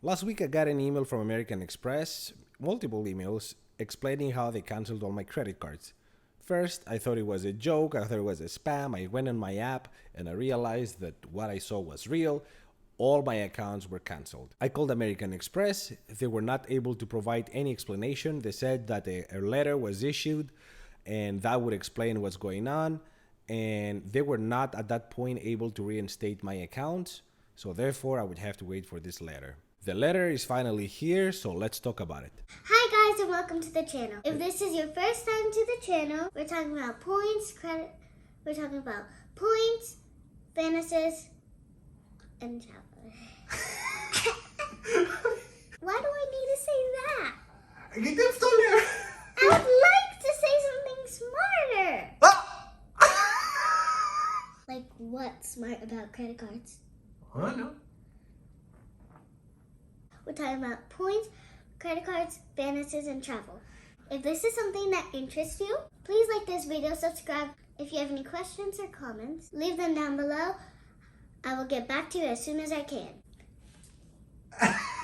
Last week I got an email from American Express, multiple emails, explaining how they canceled all my credit cards. First, I thought it was a joke, I thought it was a spam. I went on my app and I realized that what I saw was real. All my accounts were canceled. I called American Express. They were not able to provide any explanation. They said that a letter was issued and that would explain what's going on. And they were not at that point able to reinstate my accounts. So therefore, I would have to wait for this letter. The letter is finally here, so let's talk about it. Hi guys and welcome to the channel. If this is your first time to the channel, we're talking about points, credit, we're talking about points, bonuses, and travel. Why do I need to say that? I would like to say something smarter. Like what's smart about credit cards? No. We're talking about points, credit cards, bonuses, and travel. If this is something that interests you, please like this video, subscribe. If you have any questions or comments, leave them down below. I will get back to you as soon as I can.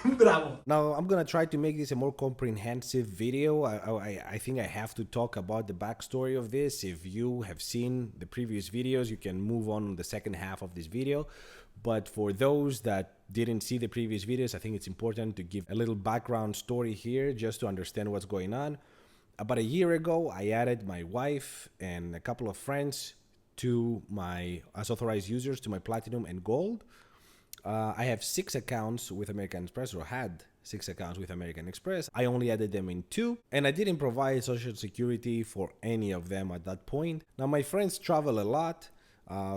Bravo. Now, I'm gonna try to make this a more comprehensive video. I think I have to talk about the backstory of this. If you have seen the previous videos, you can move on the second half of this video. But for those that didn't see the previous videos, I think it's important to give a little background story here just to understand what's going on. About a year ago, I added my wife and a couple of friends to as authorized users to my Platinum and Gold. I have 6 accounts with American Express, or had 6 accounts with American Express. I only added them in 2, and I didn't provide Social Security for any of them at that point. Now, my friends travel a lot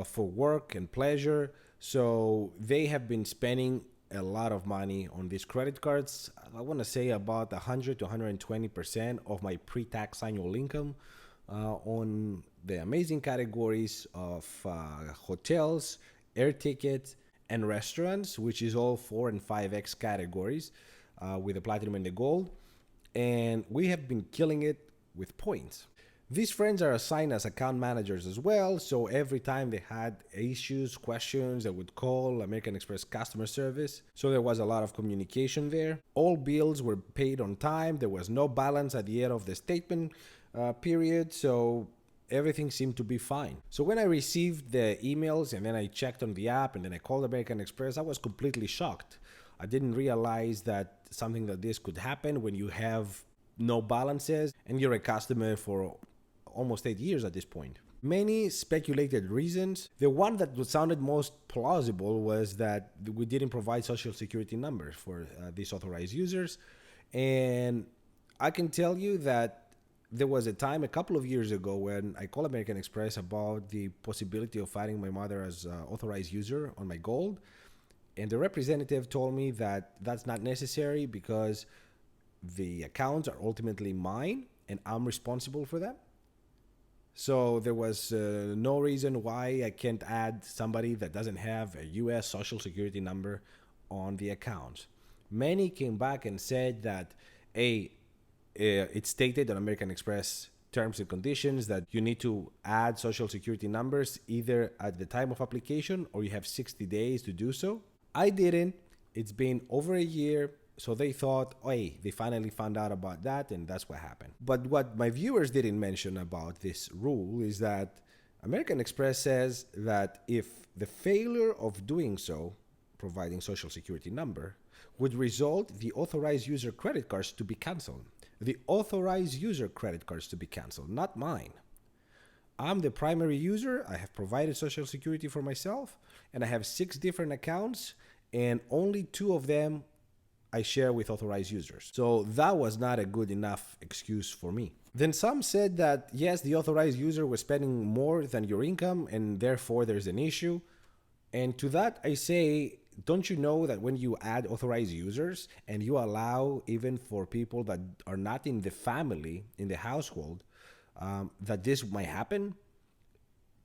for work and pleasure, so they have been spending a lot of money on these credit cards. I want to say about 100 to 120% of my pre-tax annual income on the amazing categories of hotels, air tickets, and restaurants, which is all 4 and 5x categories with the Platinum and the Gold. And we have been killing it with points. These friends are assigned as account managers as well, so every time they had issues, questions, they would call American Express customer service. So there was a lot of communication there. All bills were paid on time. There was no balance at the end of the statement period, so everything seemed to be fine. So when I received the emails and then I checked on the app and then I called American Express, I was completely shocked. I didn't realize that something like this could happen when you have no balances and you're a customer for almost 8 years at this point. Many speculated reasons. The one that sounded most plausible was that we didn't provide Social Security numbers for these authorized users. And I can tell you that there was a time a couple of years ago when I called American Express about the possibility of adding my mother as an authorized user on my Gold. And the representative told me that that's not necessary because the accounts are ultimately mine and I'm responsible for them. So there was no reason why I can't add somebody that doesn't have a US Social Security number on the account. Many came back and said that, it's stated on American Express terms and conditions that you need to add Social Security numbers either at the time of application or you have 60 days to do so. I didn't. It's been over a year. So they thought, they finally found out about that, and that's what happened. But what my viewers didn't mention about this rule is that American Express says that if the failure of doing so, providing Social Security number, would result the authorized user credit cards to be canceled. The authorized user credit cards to be canceled, not mine. I'm the primary user. I have provided Social Security for myself, and I have 6 different accounts, and only 2 of them I share with authorized users. So that was not a good enough excuse for me. Then some said that, yes, the authorized user was spending more than your income and therefore there's an issue. And to that I say, don't you know that when you add authorized users and you allow even for people that are not in the family, in the household, that this might happen?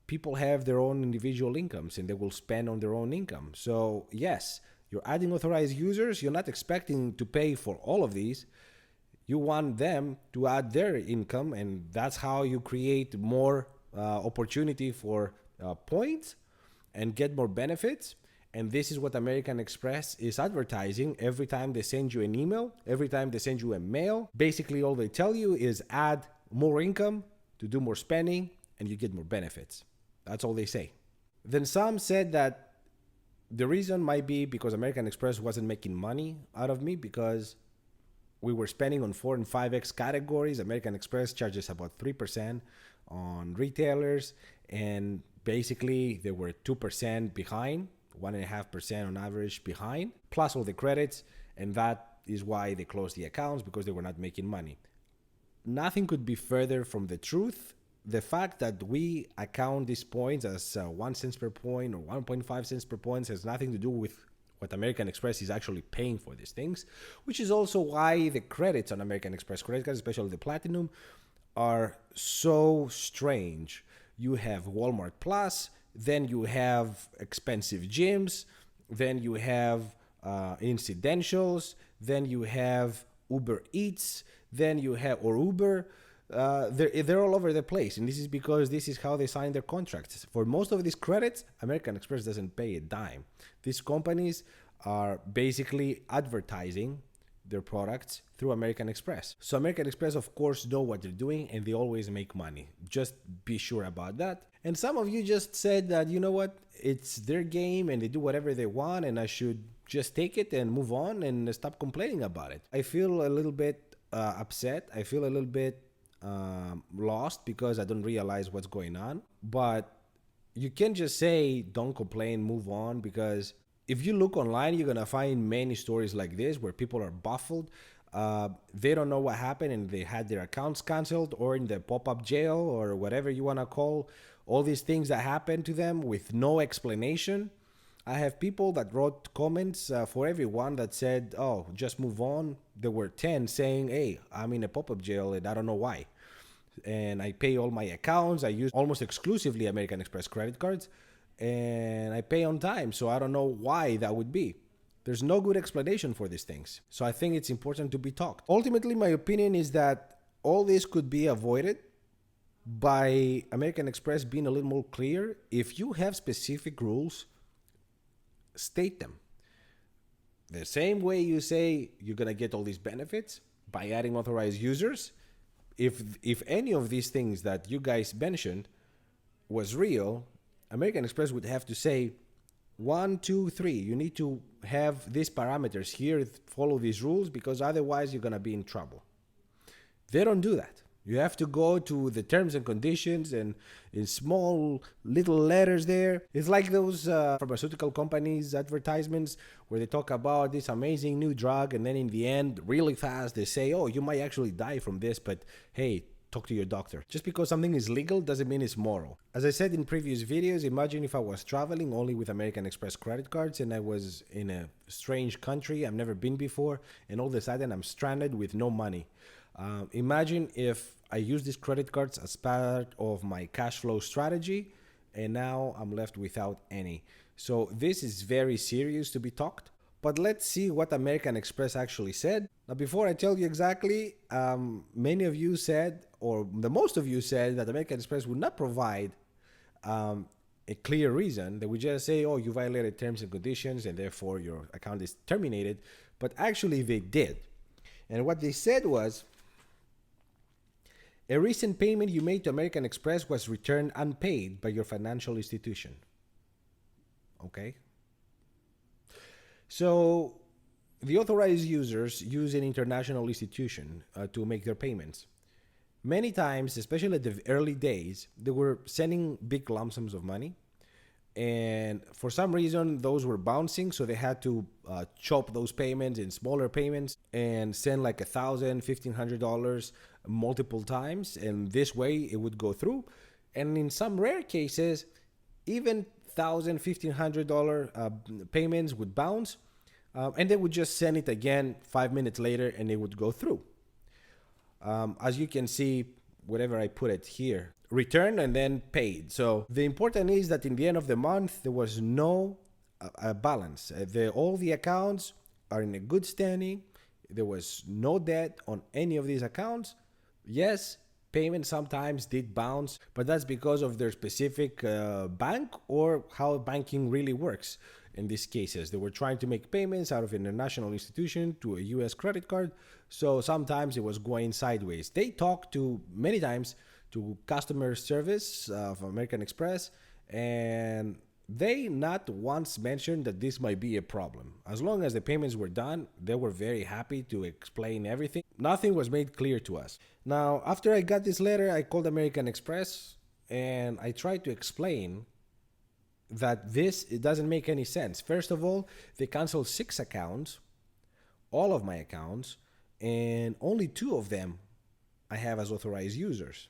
People have their own individual incomes and they will spend on their own income. So yes, you're adding authorized users. You're not expecting to pay for all of these. You want them to add their income, and that's how you create more opportunity for points and get more benefits. And this is what American Express is advertising every time they send you an email, every time they send you a mail. Basically, all they tell you is add more income to do more spending and you get more benefits. That's all they say. Then some said that the reason might be because American Express wasn't making money out of me because we were spending on 4 and 5x categories. American Express charges about 3% on retailers, and basically they were 2% behind, 1.5% on average behind, plus all the credits, and that is why they closed the accounts, because they were not making money. Nothing could be further from the truth. The fact that we account these points as 1 cent per point or 1.5 cents per point has nothing to do with what American Express is actually paying for these things, which is also why the credits on American Express credit cards, especially the Platinum, are so strange. You have Walmart Plus, then you have expensive gyms, then you have incidentals, then you have Uber Eats, then you have, or Uber. They're all over the place, and this is because this is how they sign their contracts. For most of these credits, American Express doesn't pay a dime. These companies are basically advertising their products through American Express. So American Express, of course, know what they're doing, and they always make money. Just be sure about that. And some of you just said that, you know what, it's their game and they do whatever they want, and I should just take it and move on and stop complaining about it. I feel a little bit upset. I feel a little bit lost because I don't realize what's going on. But you can't just say don't complain, move on, because if you look online, you're gonna find many stories like this where people are baffled. They don't know what happened and they had their accounts canceled or in the pop-up jail or whatever you want to call all these things that happened to them with no explanation. I have people that wrote comments for everyone that said, oh, just move on. There were 10 saying, hey, I'm in a pop-up jail and I don't know why. And I pay all my accounts. I use almost exclusively American Express credit cards, and I pay on time. So I don't know why that would be. There's no good explanation for these things. So I think it's important to be talked. Ultimately, my opinion is that all this could be avoided by American Express being a little more clear. If you have specific rules, state them. The same way you say you're going to get all these benefits by adding authorized users. If any of these things that you guys mentioned was real, American Express would have to say 1, 2, 3. You need to have these parameters here, follow these rules, because otherwise you're going to be in trouble. They don't do that. You have to go to the terms and conditions, and in small little letters there. It's like those pharmaceutical companies advertisements where they talk about this amazing new drug, and then in the end, really fast, they say, oh, you might actually die from this, but hey, talk to your doctor. Just because something is legal doesn't mean it's moral. As I said in previous videos, imagine if I was traveling only with American Express credit cards and I was in a strange country I've never been before, and all of a sudden I'm stranded with no money. Imagine if I use these credit cards as part of my cash flow strategy, and now I'm left without any. So this is very serious to be talked. But let's see what American Express actually said. Now, before I tell you exactly, many of you said, or the most of you said, that American Express would not provide a clear reason. They would just say, oh, you violated terms and conditions and therefore your account is terminated. But actually they did. And what they said was, a recent payment you made to American Express was returned unpaid by your financial institution. Okay? So the authorized users use an international institution to make their payments. Many times, especially at the early days, they were sending big lump sums of money. And for some reason, those were bouncing, so they had to chop those payments in smaller payments and send like $1,000, $1,500 multiple times. And this way, it would go through. And in some rare cases, even $1,000, $1,500 payments would bounce, and they would just send it again 5 minutes later, and it would go through. As you can see, whatever I put it here, returned and then paid. So the important is that in the end of the month, there was no balance. All the accounts are in a good standing. There was no debt on any of these accounts. Yes, payments sometimes did bounce, but that's because of their specific bank or how banking really works. in these cases. They were trying to make payments out of an international institution to a US credit card, so sometimes it was going sideways. They talked to many times to customer service of American Express, and they not once mentioned that this might be a problem. As long as the payments were done, they were very happy to explain everything. Nothing was made clear to us. Now, after I got this letter, I called American Express and I tried to explain that it doesn't make any sense. First of all, they canceled 6 accounts, all of my accounts, and only 2 of them I have as authorized users.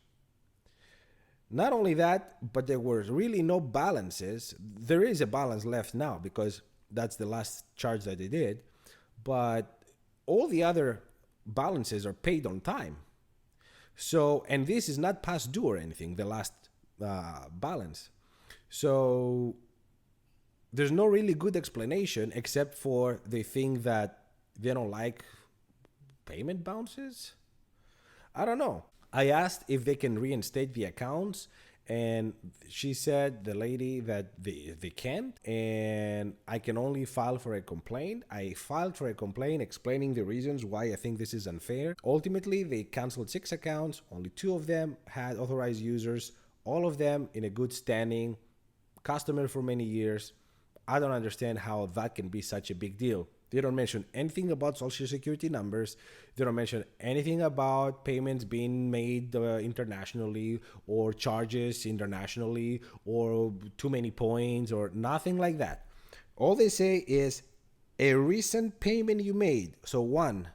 Not only that, but there were really no balances. There is a balance left now because that's the last charge that they did, but all the other balances are paid on time. So, and this is not past due or anything, the last balance. So there's no really good explanation except for they think that they don't like payment bounces. I don't know. I asked if they can reinstate the accounts, and she said, the lady, that they can't, and I can only file for a complaint. I filed for a complaint explaining the reasons why I think this is unfair. Ultimately, they canceled 6 accounts. Only 2 of them had authorized users, all of them in a good standing, customer for many years. I don't understand how that can be such a big deal. They don't mention anything about social security numbers. They don't mention anything about payments being made internationally or charges internationally or too many points or nothing like that. All they say is a recent payment you made. So 1.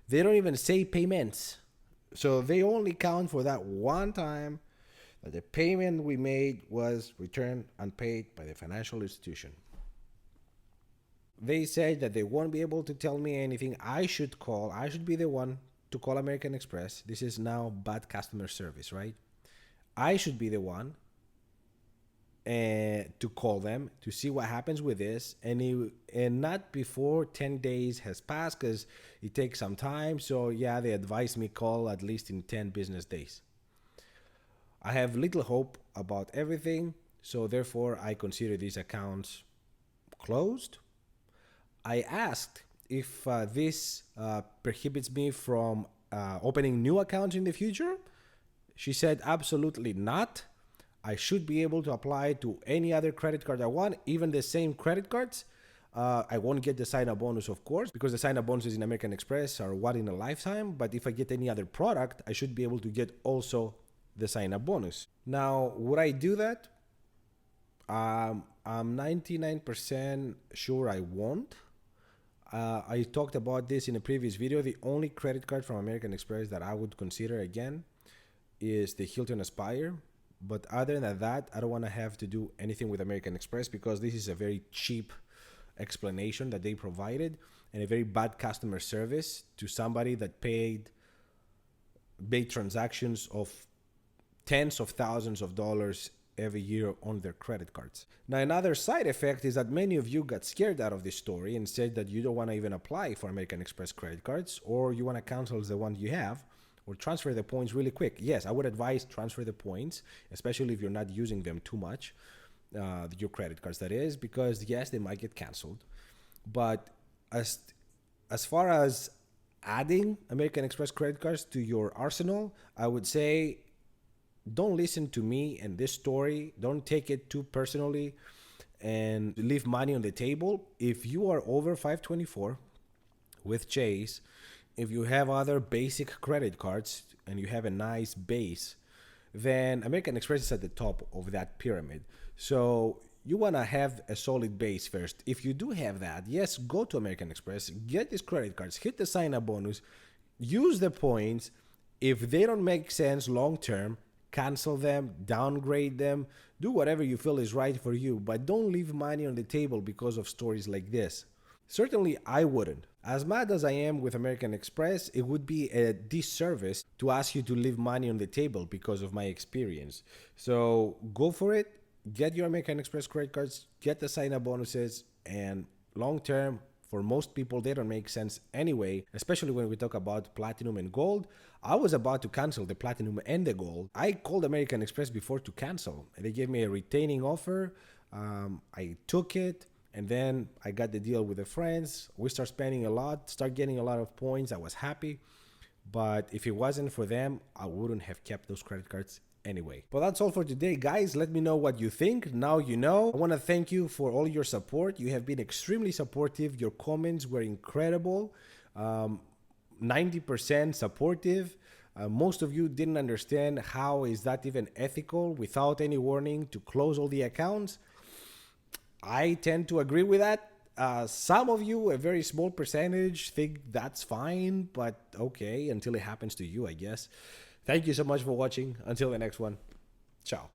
They don't even say payments. So they only count for that one time that the payment we made was returned unpaid by the financial institution. They said that they won't be able to tell me anything. I should be the one to call American Express. This is now bad customer service, right? I should be the one to call them to see what happens with this, and not before 10 days has passed, because it takes some time. So yeah, they advised me call at least in 10 business days. I have little hope about everything, so therefore I consider these accounts closed. I asked if this prohibits me from opening new accounts in the future. She said absolutely not. I should be able to apply to any other credit card I want, even the same credit cards. I won't get the sign-up bonus, of course, because the sign-up bonuses in American Express are one in a lifetime. But if I get any other product, I should be able to get also the sign-up bonus. Now, would I do that? I'm 99% sure I won't. I talked about this in a previous video. The only credit card from American Express that I would consider again is the Hilton Aspire. But other than that, I don't want to have to do anything with American Express because this is a very cheap explanation that they provided and a very bad customer service to somebody that paid big transactions of tens of thousands of dollars every year on their credit cards. Now, another side effect is that many of you got scared out of this story and said that you don't want to even apply for American Express credit cards, or you want to cancel the one you have or transfer the points really quick. Yes, I would advise transfer the points, especially if you're not using them too much, your credit cards that is, because yes, they might get canceled. But as far as adding American Express credit cards to your arsenal, I would say don't listen to me and this story. Don't take it too personally and leave money on the table. If you are over 524 with Chase, if you have other basic credit cards and you have a nice base, then American Express is at the top of that pyramid. So you want to have a solid base first. If you do have that, yes, go to American Express, get these credit cards, hit the sign-up bonus, use the points. If they don't make sense long term, cancel them, downgrade them, do whatever you feel is right for you, but don't leave money on the table because of stories like this. Certainly, I wouldn't. As mad as I am with American Express, it would be a disservice to ask you to leave money on the table because of my experience. So go for it, get your American Express credit cards, get the sign-up bonuses, and long term, for most people, they don't make sense anyway, especially when we talk about platinum and gold. I was about to cancel the platinum and the gold. I called American Express before to cancel. They gave me a retaining offer. I took it, and then I got the deal with the friends. We start spending a lot, start getting a lot of points. I was happy. But if it wasn't for them, I wouldn't have kept those credit cards anyway. But that's all for today, guys. Let me know what you think. Now you know. I want to thank you for all your support. You have been extremely supportive. Your comments were incredible. 90% supportive. Most of you didn't understand how is that even ethical without any warning to close all the accounts. I tend to agree with that. Some of you, a very small percentage, think that's fine, but okay, until it happens to you, I guess. Thank you so much for watching. Until the next one, ciao.